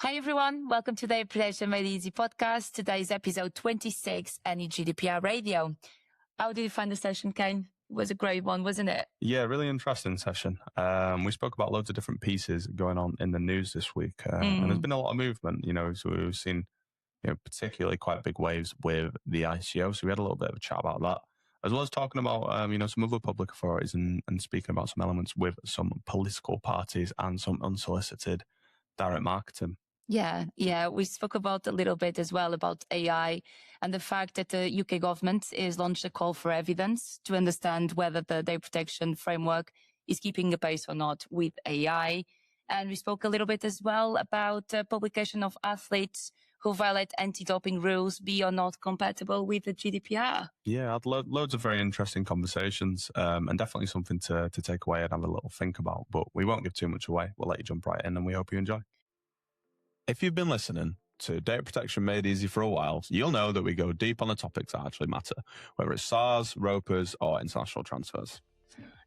Hi everyone, welcome to the Ep26 Made Easy podcast. Today is episode 26 and it's GDPR Radio. How did you find the session, Caine? It was a great one, wasn't it? Yeah, really interesting session. We spoke about loads of different pieces going on in the news this week, and there's been a lot of movement. So we've seen, particularly quite big waves with the ICO. So we had a little bit of a chat about that, as well as talking about, some other public authorities and speaking about some elements with some political parties and some unsolicited direct marketing. Yeah. We spoke about a little bit as well about AI and the fact that the UK government is launched a call for evidence to understand whether the data protection framework is keeping a pace or not with AI. And we spoke a little bit as well about the publication of athletes who violate anti-doping rules be or not compatible with the GDPR. Yeah, I had loads of very interesting conversations and definitely something to take away and have a little think about. But we won't give too much away. We'll let you jump right in and we hope you enjoy. If you've been listening to Data Protection Made Easy for a while, you'll know that we go deep on the topics that actually matter, whether it's SARS, ROPAs, or international transfers.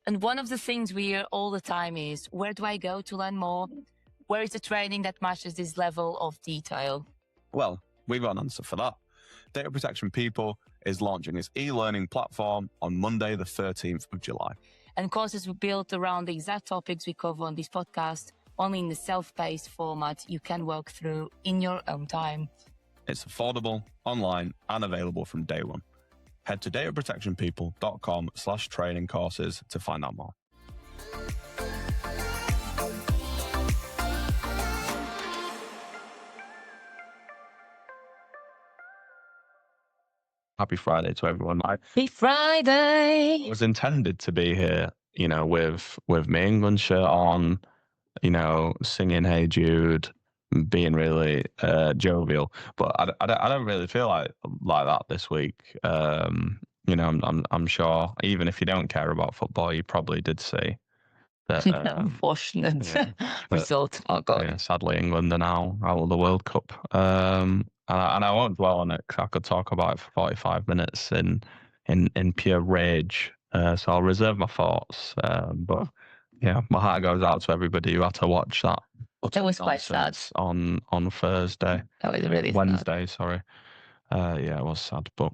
And one of the things we hear all the time is, where do I go to learn more? Where is the training that matches this level of detail? Well, we've got an answer for that. Data Protection People is launching its e-learning platform on Monday, the 13th of July. And courses were built around the exact topics we cover on this podcast, only in the self-paced format you can work through in your own time. It's affordable, online, and available from day one. Head to dataprotectionpeople.com/training courses to find out more. Happy Friday to everyone. Happy Friday! I was intended to be here, with my England shirt on, singing Hey Jude, being really jovial, but I don't really feel like that this week. I'm sure even if you don't care about football, you probably did see that unfortunate result. Oh God! Yeah, sadly, England are now out of the World Cup, and I won't dwell on it because I could talk about it for 45 minutes in pure rage. So I'll reserve my thoughts, but. Yeah, my heart goes out to everybody who had to watch that. That was quite sad. On Thursday. That was really Wednesday, sad. sorry. Yeah, it was sad, but.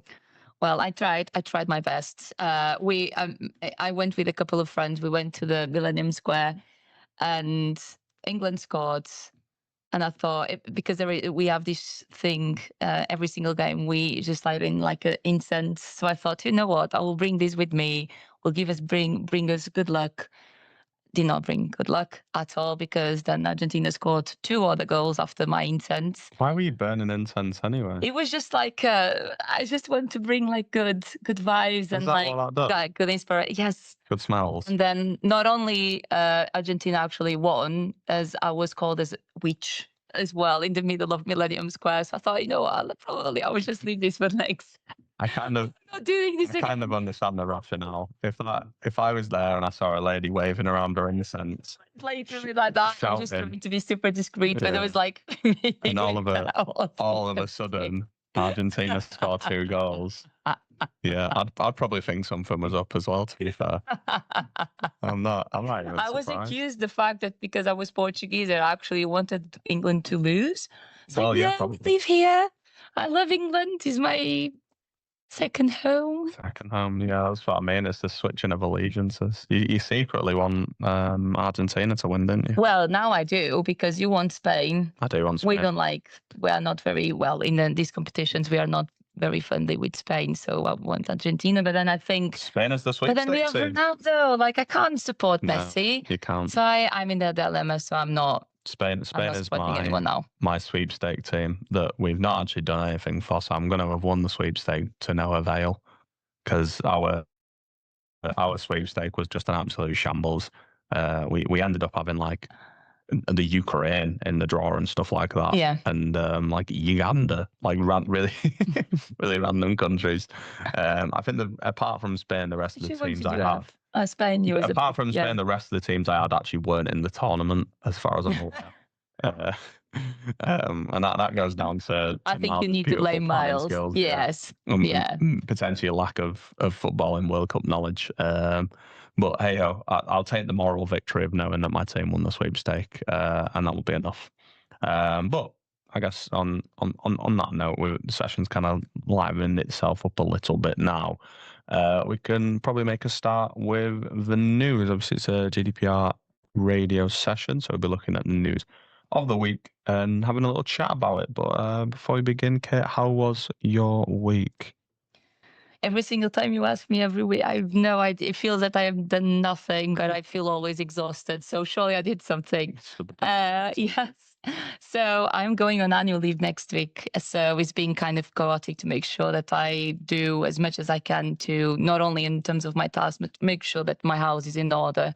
Well, I tried my best. I went with a couple of friends. We went to the Millennium Square, and England scored. And I thought, because we have this thing every single game, we just light in like an incense. So I thought, you know what? I will bring this with me. Will bring us good luck. Did not bring good luck at all, because then Argentina scored 2 other goals after my incense. Why were you burning incense anyway? It was just like I just want to bring like good vibes and like good inspiration. Yes, good smells. And then not only Argentina actually won, as I was called as witch as well in the middle of Millennium Square. So I thought, I would just leave this for next. I kind of understand the rationale. If I was there and I saw a lady waving around her incense, literally like that, I'm just trying to be super discreet, but it was like, and all of a sudden, Argentina scored 2 goals. Yeah, I'd probably think something was up as well, to be fair. I'm not even surprised. I was accused the fact that because I was Portuguese, I actually wanted England to lose. So I live here. I love England. It's my second home. Yeah, that's what I mean. It's the switching of allegiances. You secretly want Argentina to win, didn't you? Well, now I do, because you want Spain. I do want Spain. We are not very well in these competitions. We are not very friendly with Spain, so I want Argentina. But then I think Spain is the sweepstake. But then we have Ronaldo. Like, I can't support Messi. You can't. So I'm in that dilemma. So I'm not. Spain is my sweepstake team that we've not actually done anything for, so I'm going to have won the sweepstake to no avail, because our sweepstake was just an absolute shambles. We ended up having like the Ukraine in the draw and stuff like that, and like Uganda, like really really random countries. I think apart from Spain, the rest of the teams I have. Spain, apart from Spain, the rest of the teams I had actually weren't in the tournament, as far as I'm aware. And that goes down to I think you need to blame Miles. Skills, yes. Potentially a lack of football and World Cup knowledge. But hey, I'll take the moral victory of knowing that my team won the sweepstake, and that will be enough. But I guess on that note, the session's kind of livened itself up a little bit now. We can probably make a start with the news. Obviously, it's a GDPR radio session, so we'll be looking at the news of the week and having a little chat about it. But before we begin, Kate, how was your week? Every single time you ask me every week, I have no idea. It feels that I have done nothing, but I feel always exhausted. So surely I did something. Yes. So I'm going on annual leave next week. So it's been kind of chaotic to make sure that I do as much as I can to not only in terms of my tasks, but make sure that my house is in order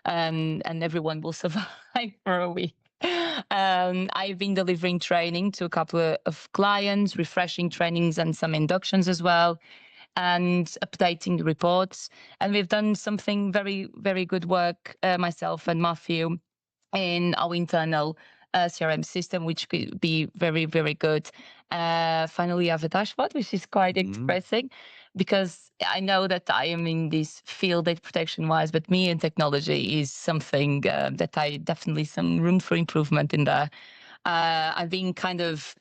and everyone will survive for a week. I've been delivering training to a couple of clients, refreshing trainings and some inductions as well, and updating the reports. And we've done something very, very good work, myself and Matthew, in our internal CRM system, which could be very, very good. Finally, have a dashboard, which is quite expressing, because I know that I am in this field, data protection wise, but me and technology is something that I definitely some room for improvement in there. I've been kind of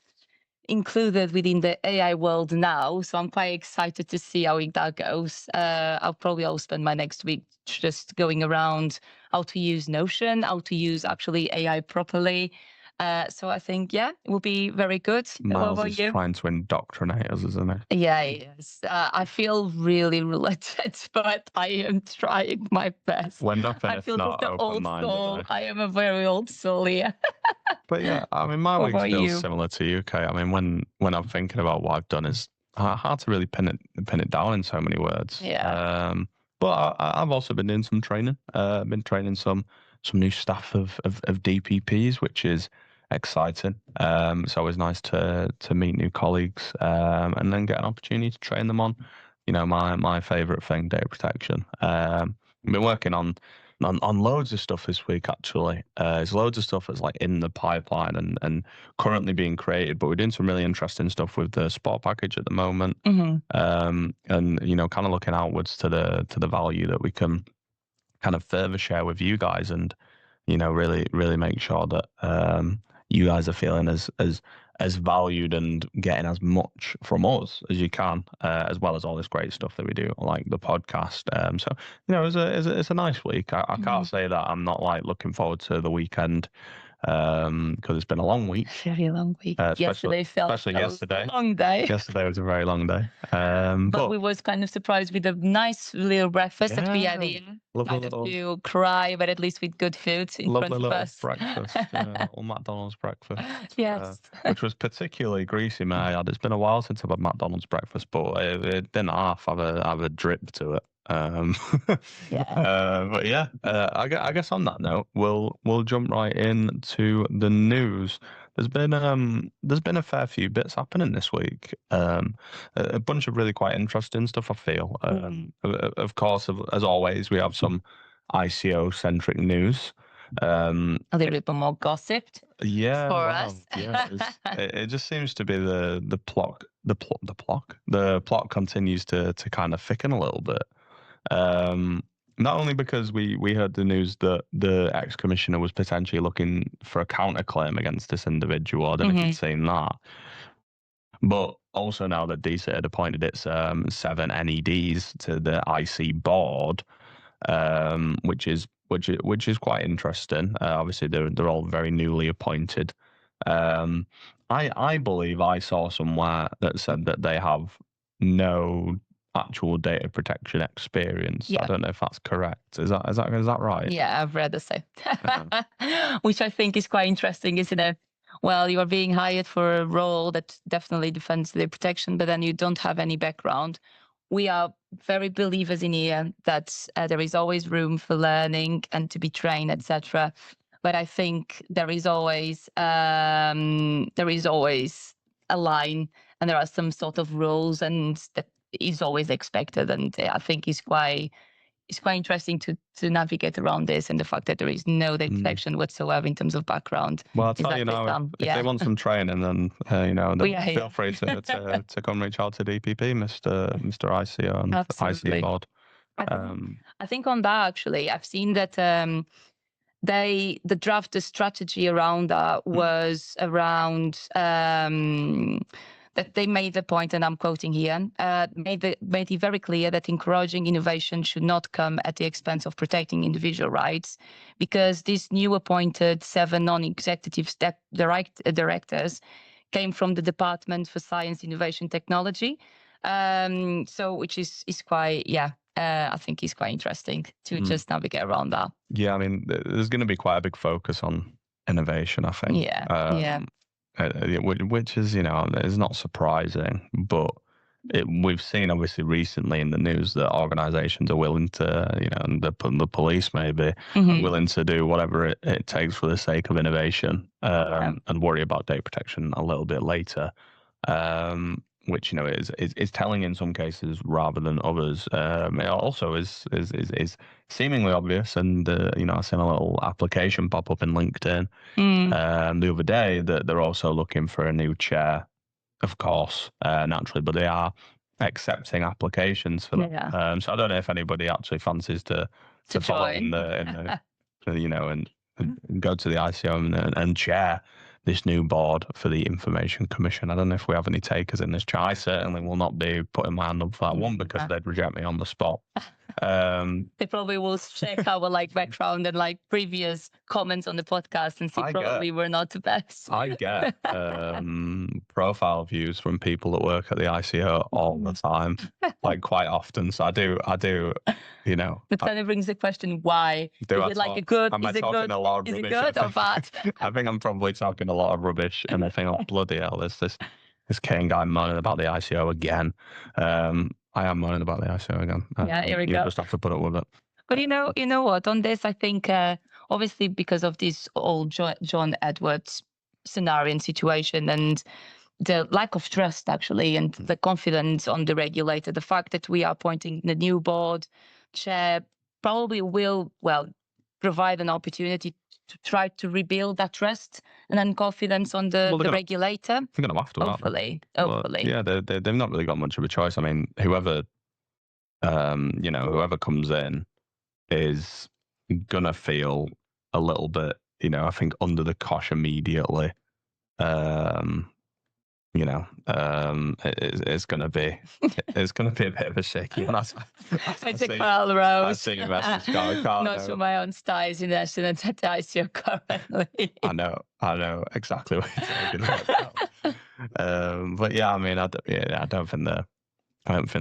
included within the AI world now, so I'm quite excited to see how that goes. I'll spend my next week just going around how to use Notion, how to use actually AI properly. So I think, yeah, it will be very good. Miles is trying to indoctrinate us, isn't it? Yeah, yes. I feel really related, but I am trying my best. We're nothing I feel if not just the old soul. I am a very old soul, yeah. But yeah, I mean, my week feels similar to you, Kate. I mean, when I'm thinking about what I've done, it's hard to really pin it down in so many words. Yeah. But I've also been doing some training. Been training some new staff of DPPs, which is exciting. It's always nice to meet new colleagues and then get an opportunity to train them on, my favorite thing, data protection. I've been working on loads of stuff this week, actually. There's loads of stuff that's like in the pipeline and currently being created, but we're doing some really interesting stuff with the sport package at the moment. And kind of looking outwards to the value that we can kind of further share with you guys, and really make sure that you guys are feeling as valued and getting as much from us as you can, as well as all this great stuff that we do, like the podcast. So it's a nice week. I can't say that I'm not like looking forward to the weekend, because it's been a long week. Very long week. Yesterday especially yesterday. A long day. Yesterday was a very long day. But we was kind of surprised with a nice little breakfast that we had here. Lovely little to cry, but at least with good food in front of us. Breakfast, or McDonald's breakfast. Yes. Which was particularly greasy, may I add. It's been a while since I've had McDonald's breakfast, but it didn't half have a drip to it. But yeah, I guess on that note, we'll jump right into the news. There's been a fair few bits happening this week. A bunch of really quite interesting stuff, I feel. Of course, as always, we have some ICO centric news. A little bit more gossiped. Yeah, for us. Yeah, it just seems to be the plot continues to kind of thicken a little bit. Not only because we heard the news that the ex-commissioner was potentially looking for a counterclaim against this individual. I don't know if you've seen that. But also now that DCIT had appointed its 7 NEDs to the IC board, which is quite interesting. Obviously, they're all very newly appointed. I believe I saw somewhere that said that they have no actual data protection experience. I don't know if that's correct. Is that right? Yeah, I've read the same. Which I think is quite interesting, isn't it? Well, you are being hired for a role that definitely defends the protection, but then you don't have any background. We are very believers in here that there is always room for learning and to be trained, etc. But I think there is always a line, and there are some sort of rules, and that is always expected. And I think it's quite interesting to navigate around this, and the fact that there is no data protection whatsoever in terms of background. Well, I'll tell you now, if they want some training, then feel free to come reach out to DPP, Mr. ICO and ICO board. I think on that, actually, I've seen that the draft, the strategy around that was around that they made the point, and I'm quoting here, made it very clear that encouraging innovation should not come at the expense of protecting individual rights, because these new appointed 7 non-executive directors came from the Department for Science, Innovation, Technology. So which is quite, I think is quite interesting to just navigate around that. Yeah, I mean, there's going to be quite a big focus on innovation, I think. Which is, is not surprising, but we've seen obviously recently in the news that organisations are willing to, and the police maybe are willing to do whatever it takes for the sake of innovation, and worry about data protection a little bit later. Which is telling in some cases rather than others. It also is seemingly obvious, and I've seen a little application pop up in LinkedIn the other day that they're also looking for a new chair, of course, naturally, but they are accepting applications for that. So I don't know if anybody actually fancies to follow in the and go to the ICO and chair this new board for the Information Commission. I don't know if we have any takers in this chat. I certainly will not be putting my hand up for that one, because they'd reject me on the spot. They probably will check our background and previous comments on the podcast and see probably we're not the best. I get profile views from people that work at the ICO all the time, quite often. So I do. But then it brings the question: why? Is it a good? Am I talking a lot of rubbish? Is it good or bad? I think I'm probably talking a lot of rubbish, and I think, oh bloody hell, there's this Caine guy moaning about the ICO again. I am moaning about the ICO again. Here we go. You just have to put up with it. But you know what? On this, I think obviously because of this old John Edwards scenario and situation, and the lack of trust actually, and the confidence on the regulator, the fact that we are appointing the new board chair probably will provide an opportunity to try to rebuild that trust and confidence on the regulator. They're going to have to, hopefully. Yeah, they've not really got much of a choice. I mean, whoever comes in is gonna feel a little bit, I think, under the cosh immediately. It's gonna be a bit of a shaky one. It's a Carl Rose. I see your message, Carl. Not for my own styles in essence at ICO currently. I know exactly what you're talking about. But yeah, I mean, I don't think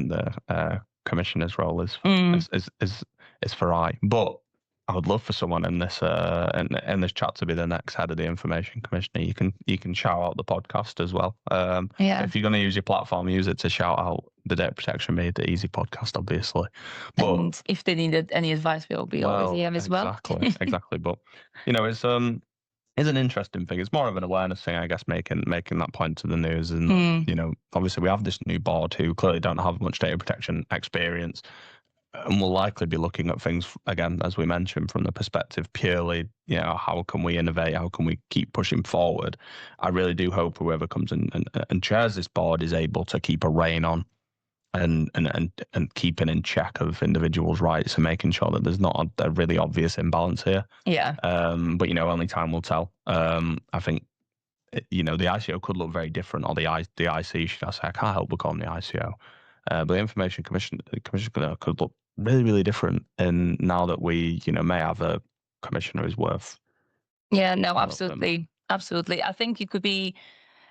the commissioner's role is for I. But I would love for someone in this chat to be the next head of the Information Commissioner. You can shout out the podcast as well. If you're going to use your platform, use it to shout out the Data Protection Made Easy podcast, obviously. But, and if they needed any advice, we'll be always here as well. Exactly. But it's an interesting thing. It's more of an awareness thing, I guess, making that point to the news. And obviously we have this new board who clearly don't have much data protection experience. And we'll likely be looking at things, again, as we mentioned, from the perspective purely, how can we innovate? How can we keep pushing forward? I really do hope whoever comes in and chairs this board is able to keep a rein on and keeping in check of individuals' rights and making sure that there's not a really obvious imbalance here. Yeah. But, only time will tell. I think, the ICO could look very different, or the IC, should I say. I can't help but call them the ICO. But the Information Commission could look really, really different. And now that we, may have a commissioner who's worth. Yeah, no, absolutely. Absolutely. I think it could be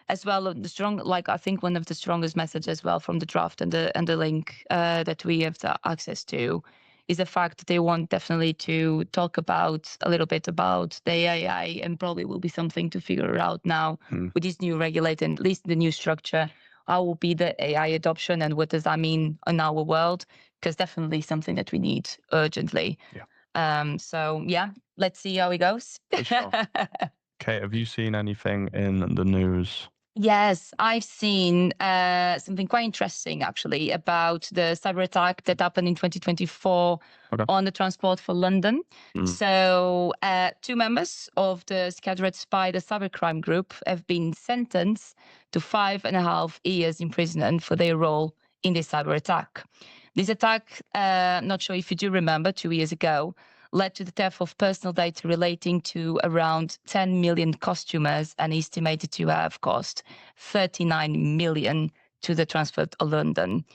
as well I think one of the strongest messages as well from the draft and the link that we have access to is the fact that they want definitely to talk a little bit about the AI, and probably will be something to figure out now with this new regulator, and at least the new structure. How will be the AI adoption, and what does that mean in our world? Because definitely something that we need urgently. Yeah. So yeah, let's see how it goes. For sure. Kate, have you seen anything in the news? Yes, I've seen something quite interesting actually about the cyber attack that happened in 2024 on the Transport for London. So 2 members of the Scattered Spider cybercrime group have been sentenced to 5.5 years imprisonment for their role in this cyber attack. This attack, not sure if you do remember, 2 years ago, led to the theft of personal data relating to around 10 million customers and estimated to have cost 39 million to the Transport of London.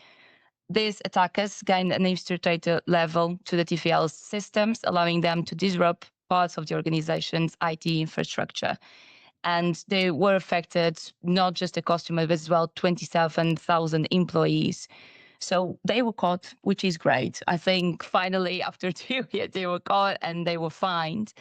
These attackers gained an infiltrator level to the TfL's systems, allowing them to disrupt parts of the organization's IT infrastructure. And they were affected not just the customer, but as well 27,000 employees. So they were caught, which is great. I think finally, after 2 years, they were caught and they were fined.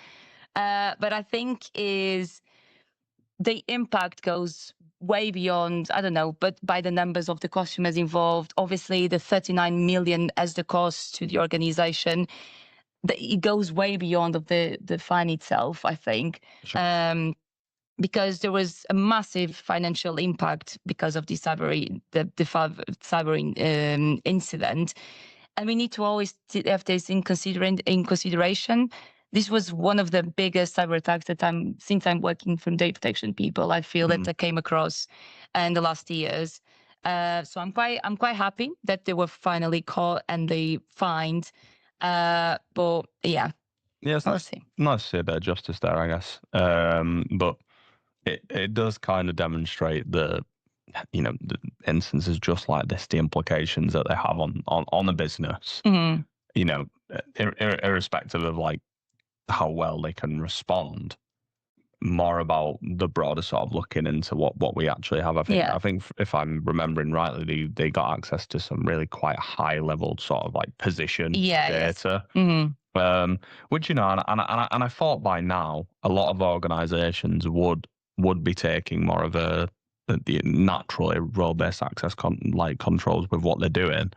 But I think the impact goes way beyond, I don't know, but by the numbers of the customers involved, obviously the 39 million as the cost to the organization, it goes way beyond of the fine itself, I think. Sure. Because there was a massive financial impact because of the cyber incident. And we need to always have this in consideration. This was one of the biggest cyber attacks since I'm working from data protection people, I feel that I came across in the last years. So I'm quite happy that they were finally caught and they fined. But yeah. Yes, nice to see a bit of justice there, I guess. But it does kind of demonstrate the instances just like this, the implications that they have on a business. Mm-hmm. Irrespective of like how well they can respond, more about the broader sort of looking into what we actually have. I think if I'm remembering rightly, they got access to some really quite high level sort of like position data. Yes. Mm-hmm. Which and I thought by now a lot of organizations would be taking more of the naturally role-based access controls with what they're doing.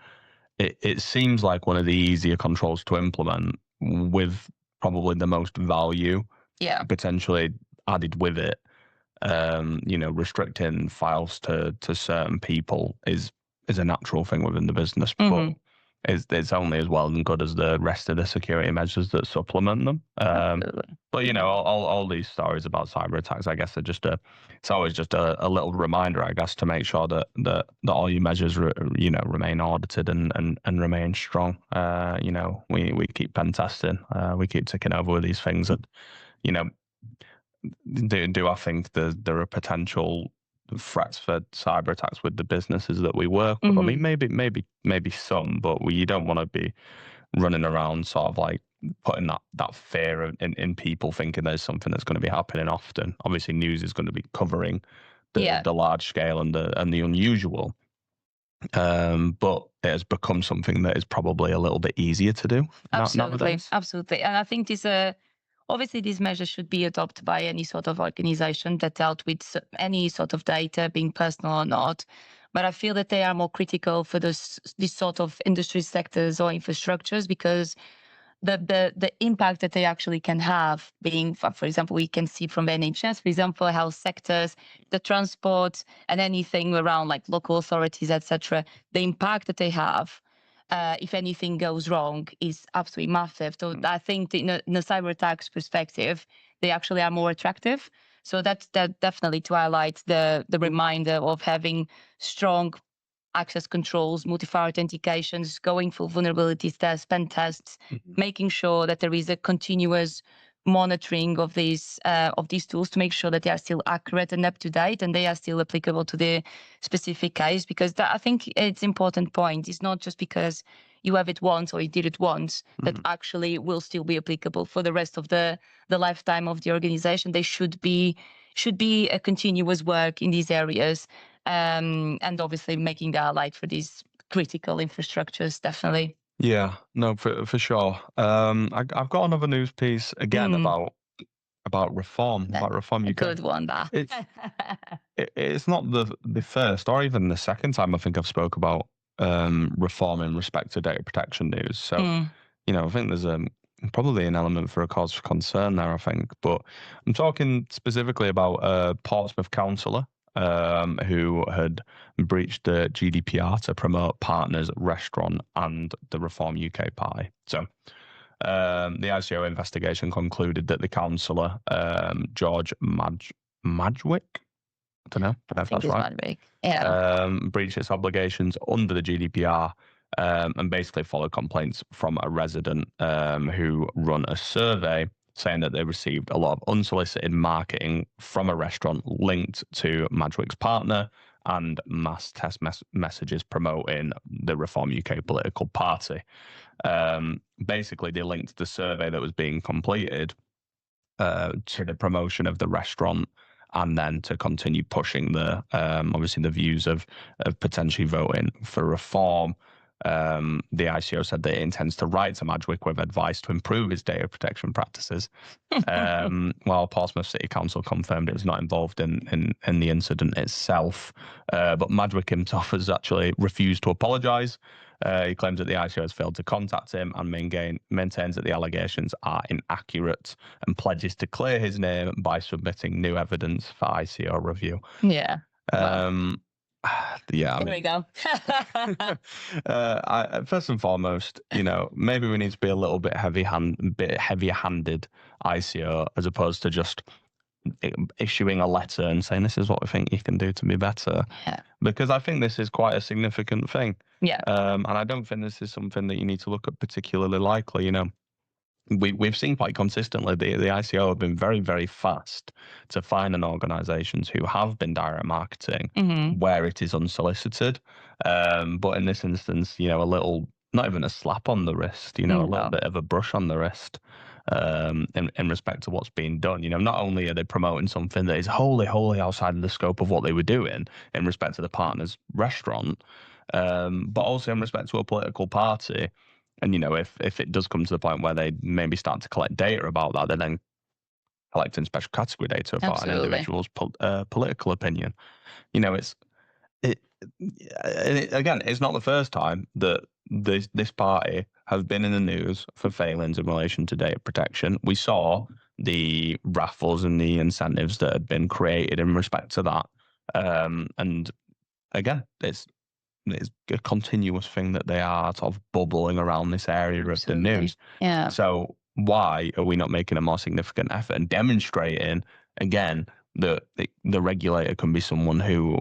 It seems like one of the easier controls to implement with probably the most value potentially added with it. Restricting files to certain people is a natural thing within the business, but it's only as well and good as the rest of the security measures that supplement them. But all these stories about cyber attacks, I guess, it's always just a little reminder, I guess, to make sure that all your measures remain audited and remain strong. We keep pen testing, we keep ticking over with these things that do I think there are potential threats for cyber attacks with the businesses that we work with? I mean, maybe some, but you don't want to be running around sort of like putting that fear in people thinking there's something that's going to be happening often. Obviously, news is going to be covering the large scale and the unusual. But it has become something that is probably a little bit easier to do. Nowadays. Absolutely. And I think obviously, these measures should be adopted by any sort of organization that dealt with any sort of data, being personal or not. But I feel that they are more critical for this sort of industry sectors or infrastructures because the impact that they actually can have being, for example, we can see from NHS, for example, health sectors, the transport and anything around like local authorities, etc. The impact that they have if anything goes wrong is absolutely massive. So I think in a cyber attacks perspective, they actually are more attractive. So that definitely to highlight the reminder of having strong access controls, multi-factor authentications, going for vulnerability tests, pen tests, making sure that there is a continuous monitoring of these tools to make sure that they are still accurate and up to date and they are still applicable to the specific case. Because I think it's an important point. It's not just because you have it once or you did it once that actually will still be applicable for the rest of the lifetime of the organization. They should be a continuous work in these areas, and obviously making the highlight for these critical infrastructures, definitely. Yeah, no, for sure. I've got another news piece again about Reform UK. A good one, that. It's not the first or even the second time I think I've spoke about Reform in respect to data protection news. So, I think there's probably an element for a cause for concern there, I think. But I'm talking specifically about a Portsmouth councillor who had breached the GDPR to promote partners, restaurant and the Reform UK party. So the ICO investigation concluded that the councillor, George Madgwick, I don't know if that's right, breached its obligations under the GDPR and basically followed complaints from a resident who run a survey saying that they received a lot of unsolicited marketing from a restaurant linked to Madgwick's partner and mass text messages promoting the Reform UK political party. Basically, they linked the survey that was being completed to the promotion of the restaurant, and then to continue pushing the obviously the views of potentially voting for reform. The ICO said that it intends to write to Madgwick with advice to improve its data protection practices. While Portsmouth City Council confirmed it was not involved in the incident itself, but Madgwick himself has actually refused to apologise. He claims that the ICO has failed to contact him and maintains that the allegations are inaccurate and pledges to clear his name by submitting new evidence for ICO review. Yeah. Yeah, Here we go. First and foremost, maybe we need to be a little bit heavier-handed ICO, as opposed to just issuing a letter and saying this is what we think you can do to be better. Yeah. Because I think this is quite a significant thing. Yeah. And I don't think this is something that you need to look at particularly lightly. We've seen quite consistently the ICO have been very, very fast to find organisations who have been direct marketing where it is unsolicited. But in this instance, a little, not even a slap on the wrist, a little bit of a brush on the wrist in respect to what's being done. Not only are they promoting something that is wholly outside of the scope of what they were doing in respect to the partner's restaurant, but also in respect to a political party. And, if it does come to the point where they maybe start to collect data about that, they're then collecting special category data about an individual's political opinion. Again, it's not the first time that this party has been in the news for failings in relation to data protection. We saw the raffles and the incentives that had been created in respect to that. And again, it's a continuous thing that they are sort of bubbling around this area of the news. Yeah. So why are we not making a more significant effort and demonstrating, again, that the regulator can be someone who,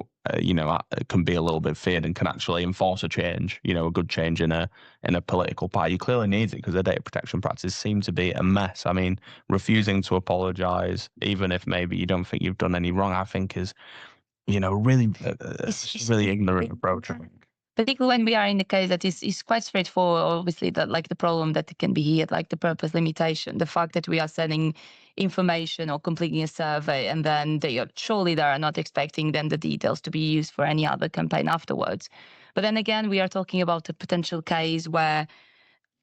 can be a little bit feared and can actually enforce a change, a good change in a political party. You clearly need it because the data protection practices seem to be a mess. I mean, refusing to apologise, even if maybe you don't think you've done any wrong, I think is, really, it's really ignorant approach. Particularly when we are in the case that is quite straightforward, obviously, that like the problem that can be here, like the purpose limitation, the fact that we are sending information or completing a survey, and then they are not expecting then the details to be used for any other campaign afterwards. But then again, we are talking about a potential case where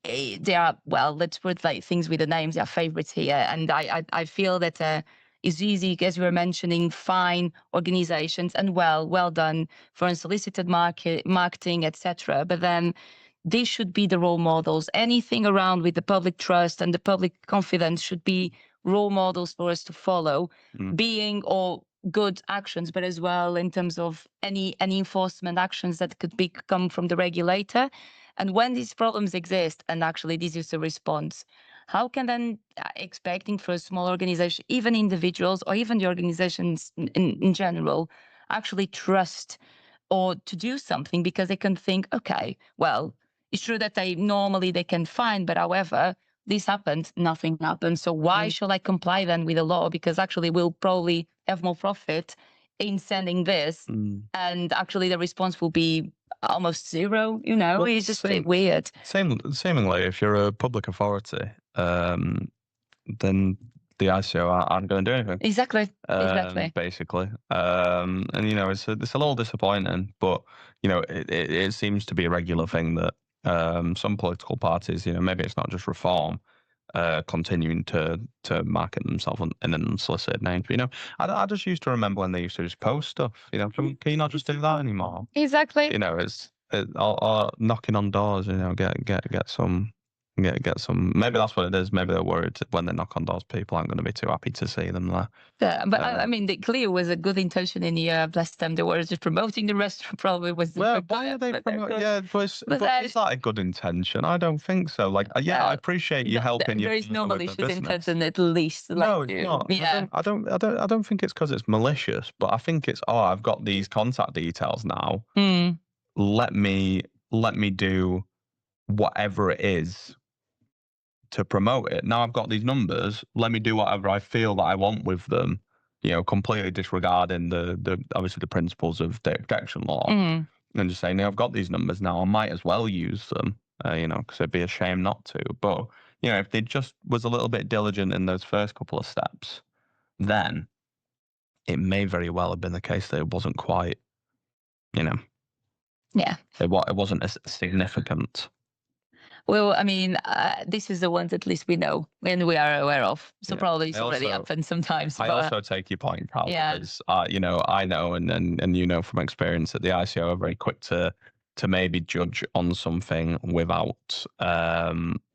they are, well, let's put like things with the names, they are favorites here. And I feel that it's easy, as you were mentioning, fine organizations and well done for unsolicited marketing, etc. But then they should be the role models. Anything around with the public trust and the public confidence should be role models for us to follow, being or good actions, but as well in terms of any enforcement actions that could come from the regulator. And when these problems exist, and actually this is a response, how can then expecting for a small organization, even individuals or even the organizations in general, actually trust or to do something because they can think, okay, well, it's true that they can find, but however, this happened, nothing happened. So why should I comply then with the law? Because actually we'll probably have more profit in sending this. And actually the response will be almost zero, well, it's just weird. Seemingly, if you're a public authority, then the ICO aren't going to do anything. Exactly. Basically. And, it's a little disappointing, but, it seems to be a regular thing that some political parties, maybe it's not just Reform, continuing to market themselves in an unsolicited name. I just used to remember when they used to just post stuff. Can you not just do that anymore? Exactly. It's or knocking on doors. Get some. Maybe that's what it is. Maybe they're worried when they knock on doors, people aren't going to be too happy to see them there. Yeah, but I mean, the clear was a good intention in the last time they were just promoting the restaurant. Probably was. Well, why are they promoting? Yeah, but is that a good intention? I don't think so. Like, I appreciate you helping. There is no malicious intention, at least. No, it's not. Yeah. I don't think it's because it's malicious, but I think it's I've got these contact details now. Let me let me do whatever it is to promote it. Now I've got these numbers, let me do whatever I feel that I want with them, completely disregarding the obviously the principles of data protection law, and just saying, I've got these numbers now, I might as well use them, because it'd be a shame not to. But, if they just was a little bit diligent in those first couple of steps, then it may very well have been the case that it wasn't quite, Yeah. It wasn't as significant. Well, I mean, this is the ones at least we know and we are aware of. So probably it's already happened sometimes. I also take your point, Prav, because I know and from experience that the ICO are very quick to maybe judge on something without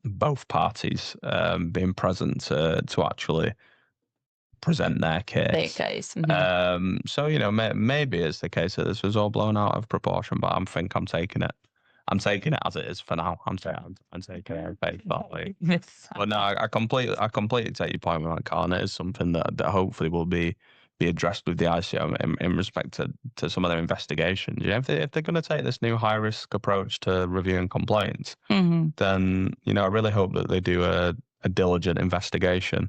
both parties being present to actually present their case. So maybe it's the case that this was all blown out of proportion, but I'm taking it. I'm taking it as it is for now. I'm taking it at face value. But no, I completely take your point with that, Caine. It is something that hopefully will be addressed with the ICO in respect to some of their investigations. If they're going to take this new high risk approach to reviewing complaints, then I really hope that they do a diligent investigation.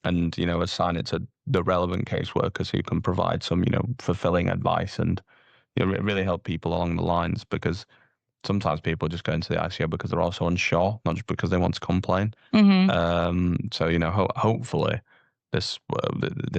And assign it to the relevant caseworkers who can provide some fulfilling advice and really help people along the lines, because sometimes people just go into the ICO because they're also unsure, not just because they want to complain. So hopefully this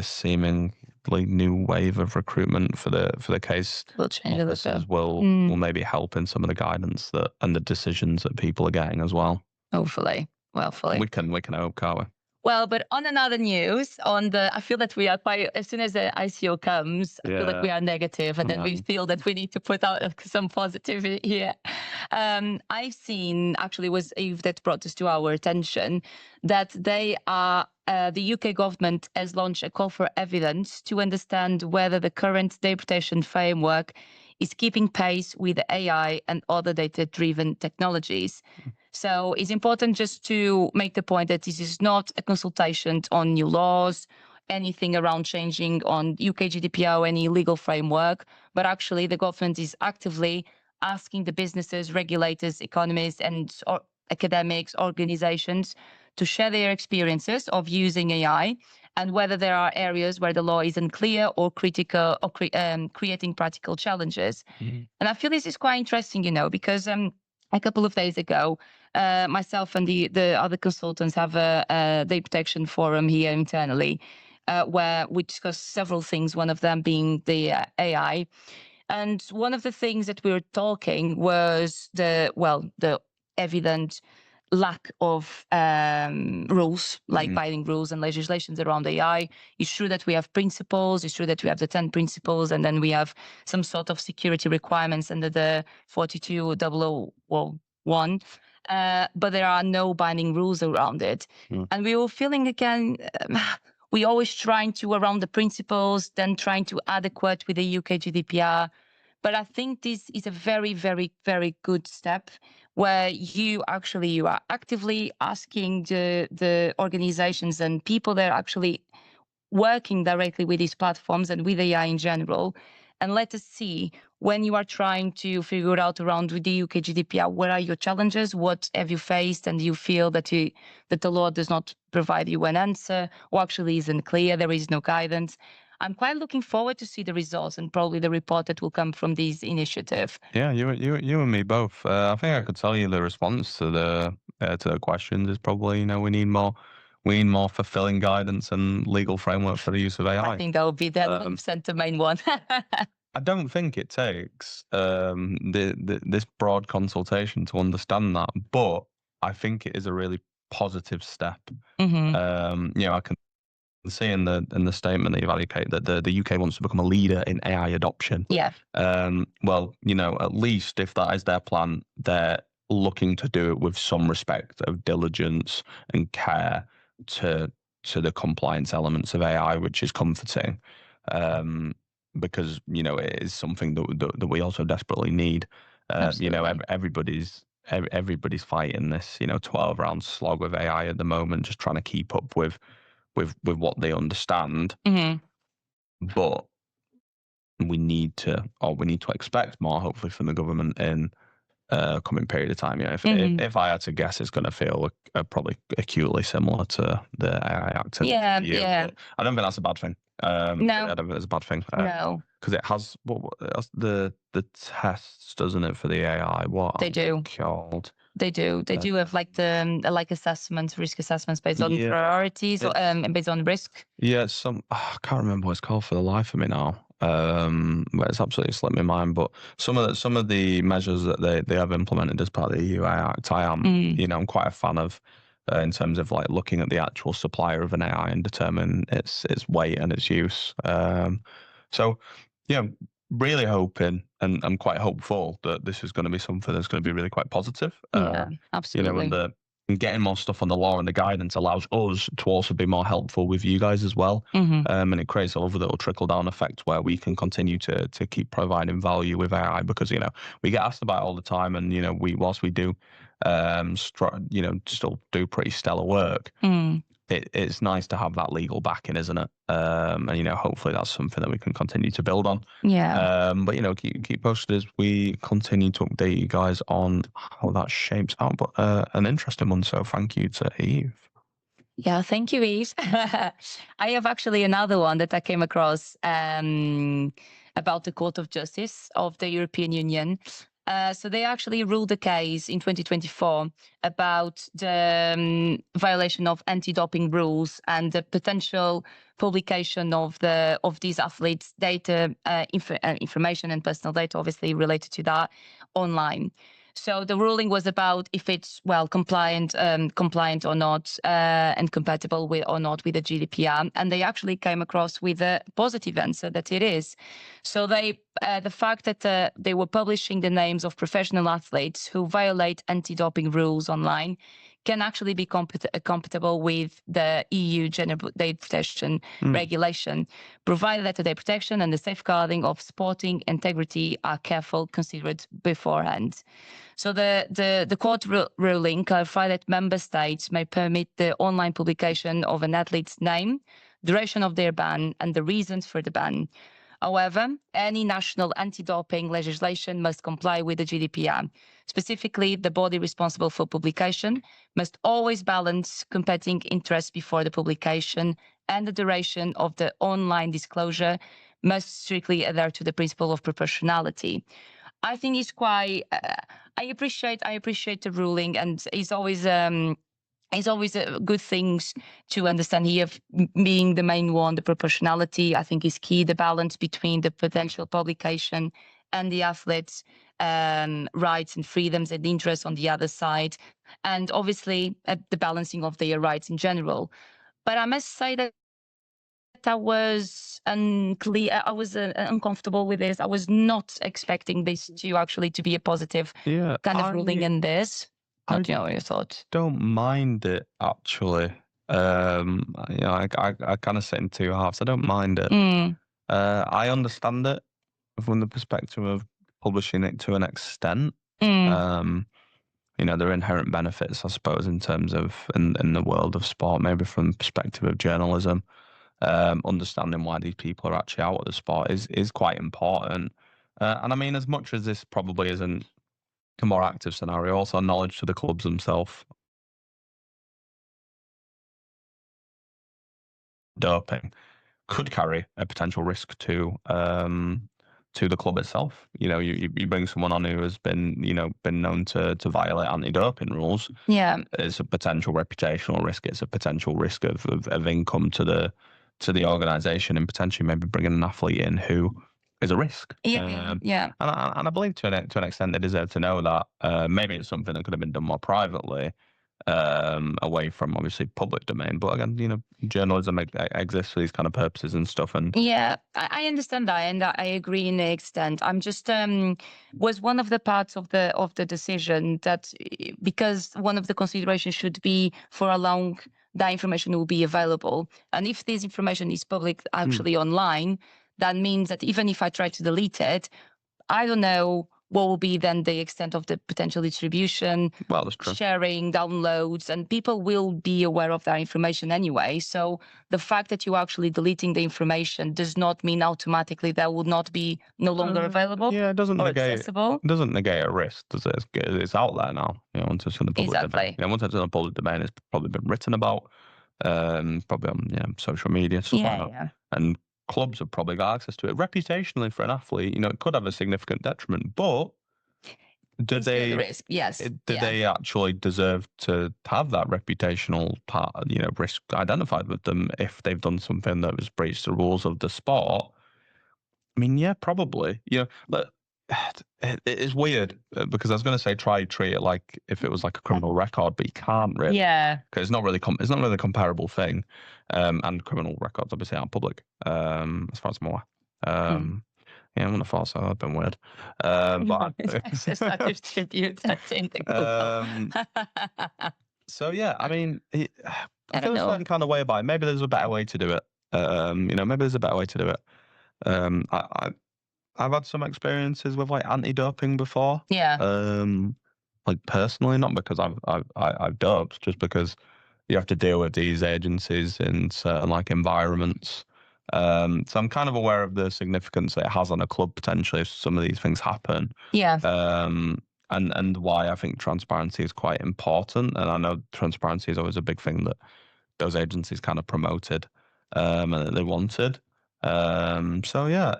seemingly new wave of recruitment for the case officers will maybe help in some of the guidance and the decisions that people are getting as well. Hopefully. We can hope, can't we? Well, but on another news, I feel that we are quite, as soon as the ICO comes, I feel like we are negative, and then we feel that we need to put out some positive here. I've seen, actually, it was Eve that brought this to our attention, that they are, the UK government has launched a call for evidence to understand whether the current data protection framework is keeping pace with AI and other data-driven technologies. So it's important just to make the point that this is not a consultation on new laws, anything around changing on UK GDPR or any legal framework, but actually the government is actively asking the businesses, regulators, economists, and academics, organizations to share their experiences of using AI and whether there are areas where the law is unclear or critical or creating practical challenges. And I feel this is quite interesting, because a couple of days ago, myself and the other consultants have a data protection forum here internally, where we discuss several things, one of them being the AI. And one of the things that we were talking was the evident lack of rules, like binding rules and legislations around AI. It's true that we have principles. It's true that we have the 10 principles, and then we have some sort of security requirements under the 42001. But there are no binding rules around it. And we were feeling again, we always trying to around the principles, then trying to adequate with the UK GDPR. But I think this is a very, very, very good step where you are actively asking the organizations and people that are actually working directly with these platforms and with AI in general. And let us see, when you are trying to figure out around with the UK GDPR, what are your challenges? What have you faced? And you feel that the law does not provide you an answer, or actually isn't clear, there is no guidance. I'm quite looking forward to see the results and probably the report that will come from this initiative. Yeah, you and me both. I think I could tell you the response to the questions is probably, we need more fulfilling guidance and legal framework for the use of AI. I think that would be the 100% the main one. I don't think it takes this broad consultation to understand that, but I think it is a really positive step. I can see in the statement that you've allocated that the UK wants to become a leader in AI adoption. Yeah. Well, at least if that is their plan, they're looking to do it with some respect of diligence and care to the compliance elements of AI, which is comforting. Because it is something that we also desperately need. Everybody's fighting this 12-round slog with AI at the moment, just trying to keep up with what they understand. But we need to expect more, hopefully, from the government in coming period of time. If I had to guess, it's going to feel probably acutely similar to the AI Act. But I don't think that's a bad thing. No, I don't think it's a bad thing. No, because it has the tests, doesn't it, for the AI? What they do called? They do have like the assessments, risk assessments based on priorities or based on risk. Yeah, I can't remember what it's called for the life of me now. But it's absolutely slipped my mind. But some of the measures that they have implemented as part of the EU Act, I'm quite a fan of, in terms of like looking at the actual supplier of an AI and determine its weight and its use. So yeah, really hoping and I'm quite hopeful that this is going to be something that's going to be really quite positive. Yeah, absolutely. And getting more stuff on the law and the guidance allows us to also be more helpful with you guys as well. And it creates a little trickle down effect where we can continue to keep providing value with AI, because we get asked about it all the time, and whilst we do still do pretty stellar work, it's nice to have that legal backing, isn't it? And hopefully that's something that we can continue to build on. Yeah. But keep posted as we continue to update you guys on how that shapes out. But an interesting one. So thank you to Eve. Yeah, thank you, Eve. I have actually another one that I came across about the Court of Justice of the European Union. So they actually ruled a case in 2024 about the violation of anti-doping rules and the potential publication of these athletes' data, information and personal data, obviously related to that, online. So the ruling was about if it's compliant or not, and compatible with or not with the GDPR, and they actually came across with a positive answer that it is. So the fact that they were publishing the names of professional athletes who violate anti-doping rules online can actually be compatible with the EU General Data Protection Regulation, provided that the data protection and the safeguarding of sporting integrity are carefully considered beforehand. So the court ruling clarified that member states may permit the online publication of an athlete's name, duration of their ban, and the reasons for the ban. However, any national anti-doping legislation must comply with the GDPR. Specifically, the body responsible for publication must always balance competing interests before the publication, and the duration of the online disclosure must strictly adhere to the principle of proportionality. I think it's quite. I appreciate the ruling, and it's always good things to understand here. Being the main one, the proportionality, I think, is key. The balance between the potential publication and the athletes' rights and freedoms and interests on the other side, and obviously the balancing of their rights in general. But I must say that I was unclear. I was uncomfortable with this. I was not expecting this to actually to be a positive kind of ruling in this. I don't know your thoughts. Don't mind it, actually. I kind of sit in two halves. I don't mind it. I understand it from the perspective of publishing it to an extent. There are inherent benefits, I suppose, in terms of in the world of sport, maybe from the perspective of journalism. Understanding why these people are actually out of the sport is quite important. And I mean, as much as this probably isn't a more active scenario, also knowledge to the clubs themselves. Doping could carry a potential risk to the club itself. You bring someone on who has been known to violate anti-doping rules. Yeah, it's a potential reputational risk. It's a potential risk of income to the organisation, and potentially maybe bringing an athlete in who is a risk. Yeah. And I believe to an extent they deserve to know that. Maybe it's something that could have been done more privately, away from obviously public domain. But again, journalism exists for these kind of purposes and stuff. And yeah, I understand that, and I agree in the extent. I'm just was one of the parts of the decision that, because one of the considerations should be for how long that information will be available, and if this information is public actually online, that means that even if I try to delete it, I don't know what will be then the extent of the potential distribution, that's true. sharing, downloads, and people will be aware of that information anyway. So the fact that you're actually deleting the information does not mean automatically that will not be no longer available. Yeah, it doesn't or negate accessible. It doesn't negate a risk, does it? It's out there now. Once it's in the public domain. Once it's in the public domain, it's probably been written about, probably on social media, stuff like that. Yeah. And clubs have probably got access to it. Reputationally, for an athlete, it could have a significant detriment, but do they actually deserve to have that reputational part, risk identified with them if they've done something that was breached the rules of the sport? I mean, yeah, probably. But it is weird because I was going to say treat it like if it was like a criminal record, but you can't really. Yeah. Because it's not really a comparable thing, and criminal records obviously aren't public, as far as I'm aware. Yeah, I'm gonna thought so. That'd been weird. But it's just not distribute that's in the So yeah, I mean, I feel a certain kind of way about it. Maybe there's a better way to do it. Maybe there's a better way to do it. I've had some experiences with like anti-doping before. Yeah. Like personally, not because I've doped, just because you have to deal with these agencies in certain like environments. So I'm kind of aware of the significance that it has on a club potentially if some of these things happen. Yeah. And why I think transparency is quite important. And I know transparency is always a big thing that those agencies kind of promoted and that they wanted. So yeah,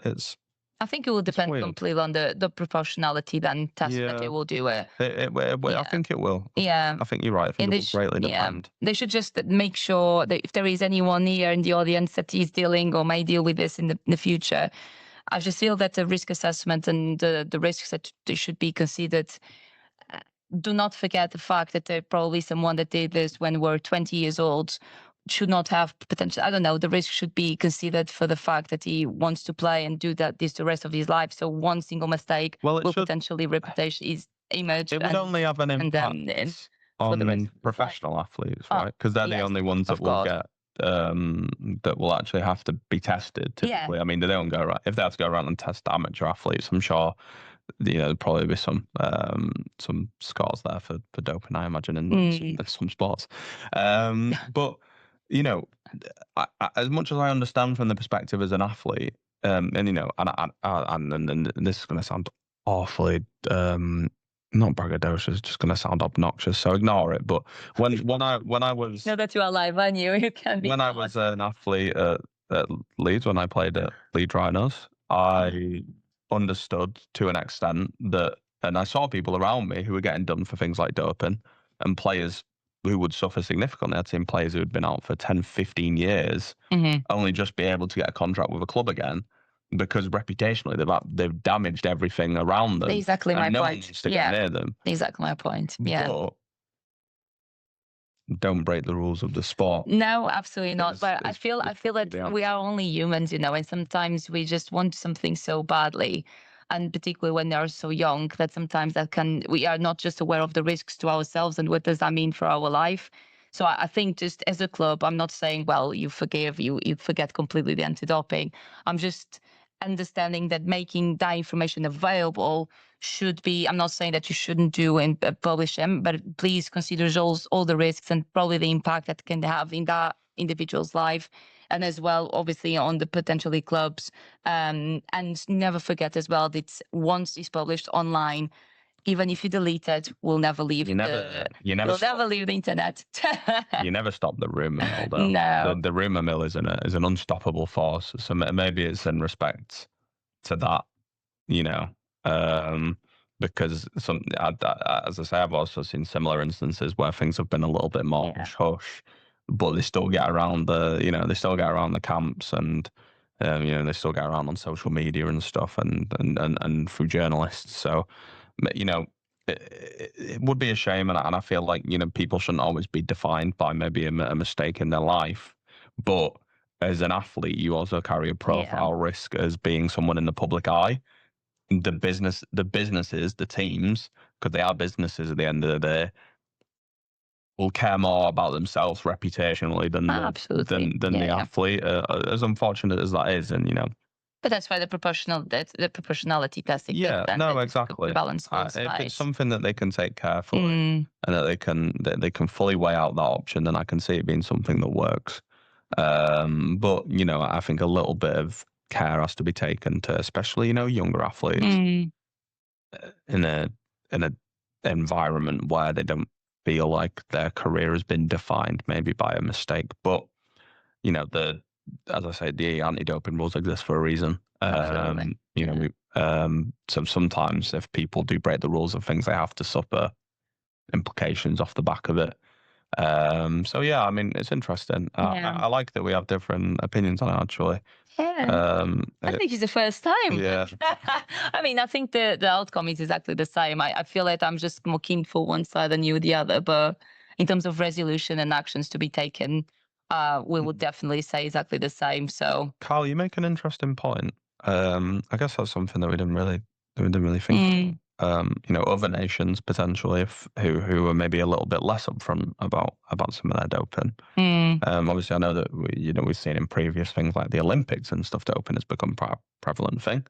I think it will depend completely on the proportionality then test that they will do it. I think it will. Yeah. I think you're right. I think it will greatly depend. They should just make sure that if there is anyone here in the audience that is dealing or may deal with this in the future, I just feel that the risk assessment and the risks that they should be considered. Do not forget the fact that there's probably someone that did this when we're 20 years old should not have potential. I don't know. The risk should be considered for the fact that he wants to play and do this the rest of his life. So one single mistake will potentially reputation his image. It would only have an impact on professional athletes, right? Because they're the only ones that will get that will actually have to be tested. Typically, I mean, they don't go around. If they have to go around and test amateur athletes, I'm sure there'd probably be some scores there for doping, I imagine, in some sports. But as much as I understand from the perspective as an athlete, and this is going to sound awfully not braggadocious, it's just going to sound obnoxious, so ignore it. But when I was now that you are live, I knew you can be. When I was an athlete at Leeds, when I played at Leeds Rhinos, I understood to an extent that, and I saw people around me who were getting done for things like doping, and players who would suffer significantly. I'd seen players who had been out for 10, 15 years only just be able to get a contract with a club again because reputationally they've damaged everything around them. Exactly my point. Near them. Exactly my point. Yeah. But don't break the rules of the sport. No, absolutely not. But I feel that we are only humans, and sometimes we just want something so badly. And particularly when they are so young, that sometimes we are not just aware of the risks to ourselves and what does that mean for our life. So I think just as a club, I'm not saying, well, you forget completely the anti-doping. I'm just understanding that making that information available should be, I'm not saying that you shouldn't do and publish them, but please consider all the risks and probably the impact that can have in that individual's life. And as well, obviously, on the potentially clubs. And never forget as well that once it's published online, even if you delete it, we'll never leave. We'll never leave the internet. You never stop the rumor mill, though. No. The rumor mill is an unstoppable force. So maybe it's in respect to that, because as I say, I've also seen similar instances where things have been a little bit more hush. But they still get around the camps and, they still get around on social media and stuff and through journalists. So, it would be a shame. And I feel like, people shouldn't always be defined by maybe a mistake in their life. But as an athlete, you also carry a profile risk as being someone in the public eye. The businesses, the teams, because they are businesses at the end of the day, will care more about themselves reputationally than the athlete, as unfortunate as that is. And But that's why the proportionality testing. Yeah, no, exactly. The balance if it's something that they can take carefully and that they can fully weigh out that option, then I can see it being something that works. But I think a little bit of care has to be taken to, especially younger athletes in a environment where they don't feel like their career has been defined maybe by a mistake. But as I say, the anti-doping rules exist for a reason. So sometimes if people do break the rules of things, they have to suffer implications off the back of it. So yeah, I mean, it's interesting. I like that we have different opinions on it, actually. Yeah. I think it's the first time. Yeah. I mean, I think the outcome is exactly the same. I feel like I'm just more keen for one side than you the other, but in terms of resolution and actions to be taken, we would definitely say exactly the same. So, Carl, you make an interesting point. I guess that's something that we didn't really think about. Other nations potentially who are maybe a little bit less upfront about some of their doping. Obviously, I know that we've seen in previous things like the Olympics and stuff, doping has become a prevalent thing.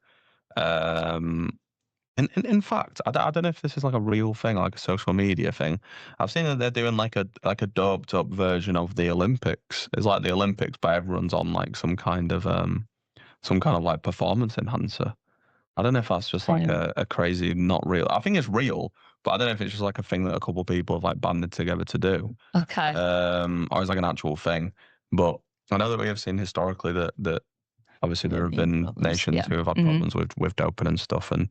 In fact, I don't know if this is like a real thing, like a social media thing. I've seen that they're doing like a doped up version of the Olympics. It's like the Olympics, but everyone's on like some kind of like performance enhancer. I don't know if that's just like a crazy, not real. I think it's real, but I don't know if it's just like a thing that a couple of people have like banded together to do. Okay. Or it's like an actual thing. But I know that we have seen historically that obviously there have been nations who have had problems with doping and stuff, and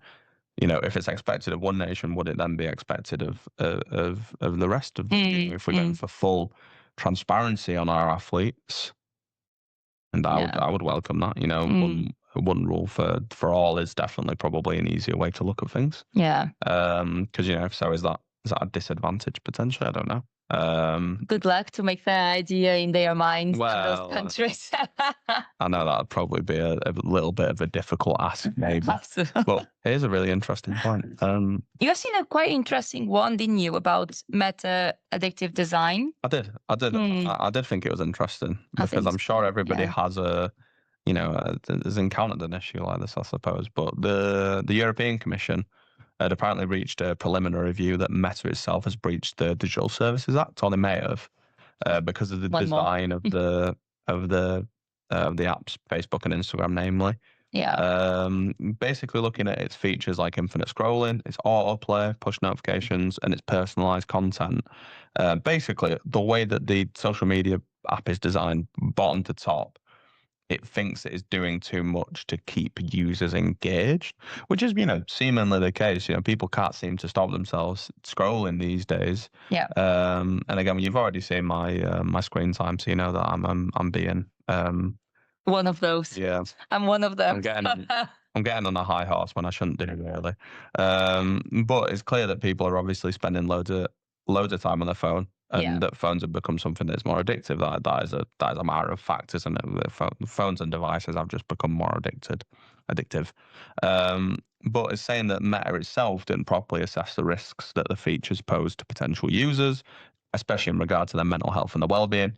if it's expected of one nation, would it then be expected of the rest of if we're going for full transparency on our athletes? And I would welcome that. One rule for all is definitely probably an easier way to look at things. Yeah. Because if so, is that a disadvantage potentially? I don't know. Good luck to make that idea in their minds. Well, those countries. I know that'd probably be a little bit of a difficult ask, maybe. Absolutely. But here's a really interesting point. You have seen a quite interesting one, didn't you, about meta addictive design? I did. I did think it was interesting because I'm sure everybody has has encountered an issue like this, I suppose. But the European Commission had apparently reached a preliminary review that Meta itself has breached the Digital Services Act, or they may have, because of the design of the apps, Facebook and Instagram, namely. Yeah. Basically looking at its features like infinite scrolling, its autoplay, push notifications, and its personalized content. Basically, the way that the social media app is designed, bottom to top, it thinks it is doing too much to keep users engaged, which is, seemingly the case. People can't seem to stop themselves scrolling these days. Yeah. And again, you've already seen my screen time, so you know that I'm being one of those. Yeah. I'm one of them. I'm getting on a high horse when I shouldn't do, really. But it's clear that people are obviously spending loads of time on their phone. And that phones have become something that's more addictive. That is a matter of fact, isn't it? Phones and devices have just become more addictive. But it's saying that Meta itself didn't properly assess the risks that the features pose to potential users, especially in regard to their mental health and their well-being,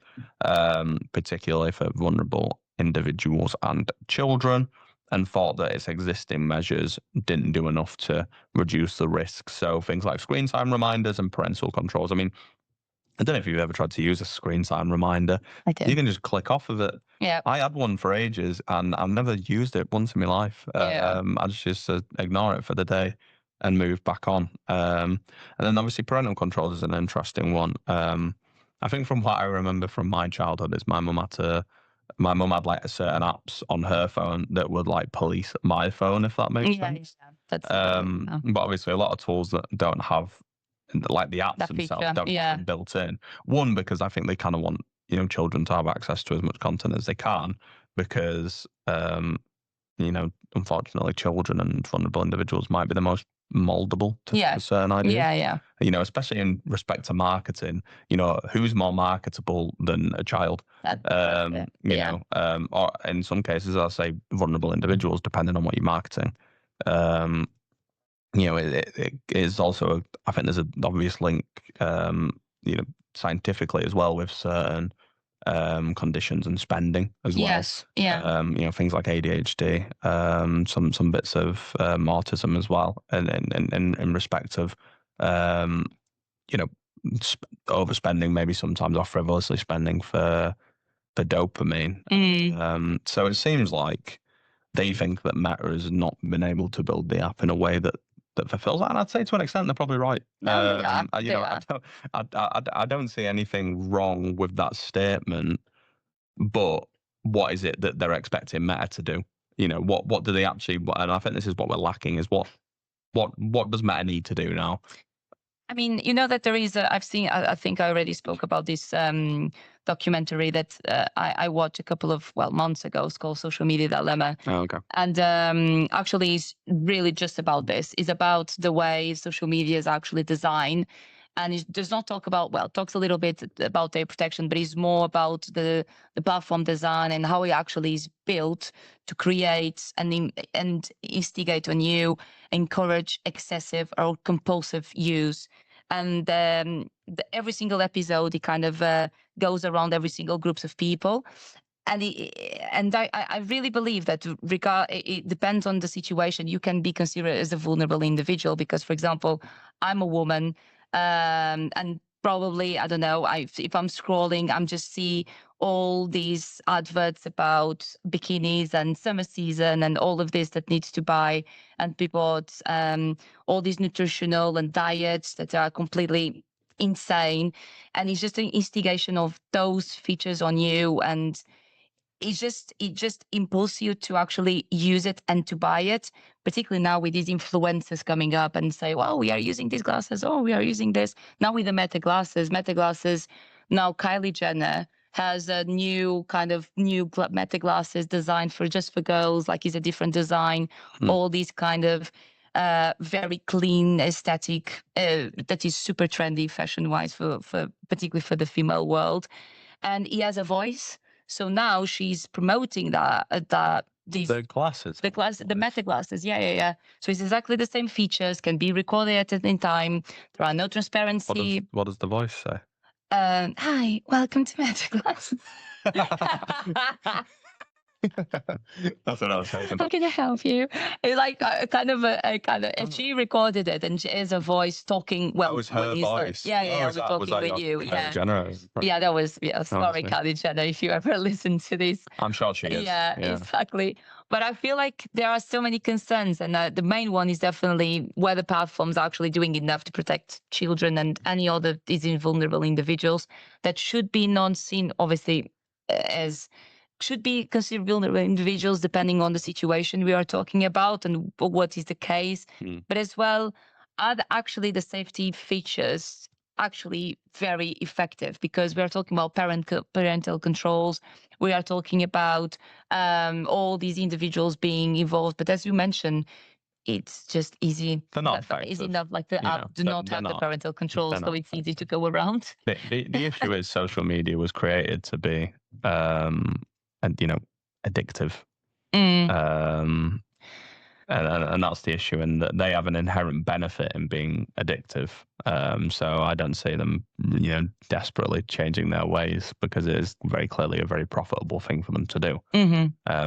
particularly for vulnerable individuals and children, and thought that its existing measures didn't do enough to reduce the risks. So things like screen time reminders and parental controls. I mean, I don't know if you've ever tried to use a screen time reminder. I do. You can just click off of it. Yeah. I had one for ages and I've never used it once in my life. I just ignore it for the day and move back on. And then obviously parental controls is an interesting one. I think from what I remember from my childhood is my mum had like certain apps on her phone that would like police my phone, if that makes sense. Yeah. But obviously a lot of tools that don't have, like the apps themselves don't have them built in. One, because I think they kind of want children to have access to as much content as they can, because unfortunately children and vulnerable individuals might be the most moldable to certain ideas. Yeah. Especially in respect to marketing, who's more marketable than a child? Or in some cases I'll say vulnerable individuals, depending on what you're marketing. It is also, I think there's an obvious link, scientifically as well, with certain conditions and spending as well. Yes, yeah. Things like ADHD, some bits of autism as well, and in respect of overspending, maybe sometimes, or frivolously spending for dopamine. So it seems like they think that Meta has not been able to build the app in a way that fulfills that, and I'd say to an extent they're probably right. No, they are. I don't see anything wrong with that statement, but what is it that they're expecting Meta to do? What do they actually? And I think this is what we're lacking: is what does Meta need to do now? I mean, that there is I've seen, I think I already spoke about this documentary that I watched a couple of months ago. It's called Social Media Dilemma. Oh, okay. And actually it's really just about this. It's about the way social media is actually designed. And it does not talk about, talks a little bit about data protection, but it's more about the platform design and how it actually is built to create and instigate on you, encourage excessive or compulsive use. And every single episode, it kind of goes around every single groups of people. And I really believe that it depends on the situation. You can be considered as a vulnerable individual because, for example, I'm a woman, and probably, I don't know, if I'm scrolling, I'm just see all these adverts about bikinis and summer season and all of this that needs to buy, and people all these nutritional and diets that are completely insane, and it's just an instigation of those features on you, and it just impulses you to actually use it and to buy it, particularly now with these influencers coming up and say, well, we are using these glasses, oh, we are using this. Now with the Meta glasses, now Kylie Jenner has a new Meta glasses designed for girls, like it's a different design, all these kind of very clean aesthetic that is super trendy fashion wise for particularly for the female world. And he has a voice. So now she's promoting the glasses, the Meta glasses. Yeah. So it's exactly the same features, can be recorded at any time. There are no transparency. What does the voice say? Hi, welcome to Meta glasses. That's what I was saying. How can I help you? It's like and she recorded it, and she is a voice talking. Well, that was her voice. Yeah, we're talking with you. Yeah, Jenner. Yeah, that was. Yeah, sorry, Kylie Jenner, if you ever listen to this. I'm sure she is. Yeah, exactly. But I feel like there are so many concerns, and the main one is definitely whether platforms are actually doing enough to protect children and any other these vulnerable individuals that should be non-seen, obviously, as should be considered vulnerable individuals depending on the situation we are talking about and what is the case. But as well, are actually the safety features actually very effective? Because we are talking about parental controls. We are talking about all these individuals being involved. But as you mentioned, it's just easy. They're not effective. Easy enough, like the app do not have the parental controls, so it's easy to go around. The issue is social media was created to be addictive. And that's the issue, and that they have an inherent benefit in being addictive. So I don't see them, desperately changing their ways, because it is very clearly a very profitable thing for them to do.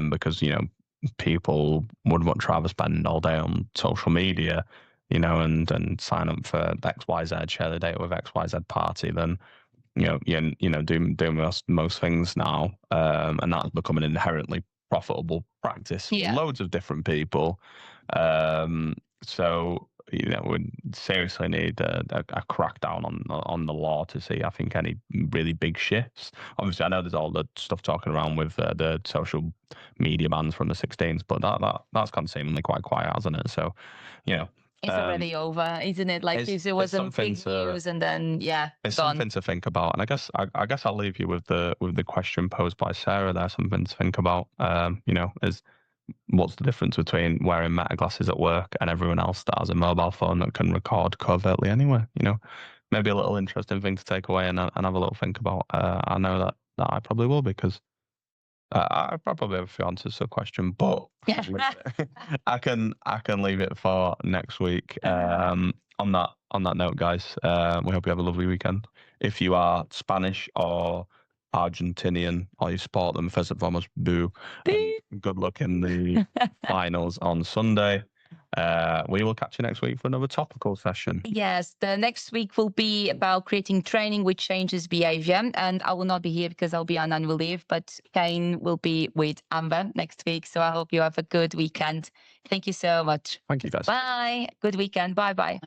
Because, people would much rather spend all day on social media, and sign up for XYZ, share the data with XYZ party than doing most things now, and that's become an inherently profitable practice for loads of different people. So we seriously need a crackdown on the law to see, I think, any really big shifts. Obviously, I know there's all the stuff talking around with the social media bans from the 16s, but that's gone seemingly quite quiet, hasn't it? So, it's already over, isn't it? Like it was a big news, and then it's something to think about. And I guess I'll leave you with the question posed by Sarah there. Something to think about. Is what's the difference between wearing Meta glasses at work and everyone else that has a mobile phone that can record covertly anywhere? Maybe a little interesting thing to take away and have a little think about. I know that I probably will, because I probably have a few answers to the question, but I can leave it for next week. On that note, guys, we hope you have a lovely weekend. If you are Spanish or Argentinian, or you support them, first and foremost, boo. And good luck in the finals on Sunday. We will catch you next week for another topical session. Yes, the next week will be about creating training which changes behavior. And I will not be here because I'll be on annual leave, but Caine will be with Amber next week. So I hope you have a good weekend. Thank you so much. Thank you, guys. Bye. Good weekend. Bye-bye.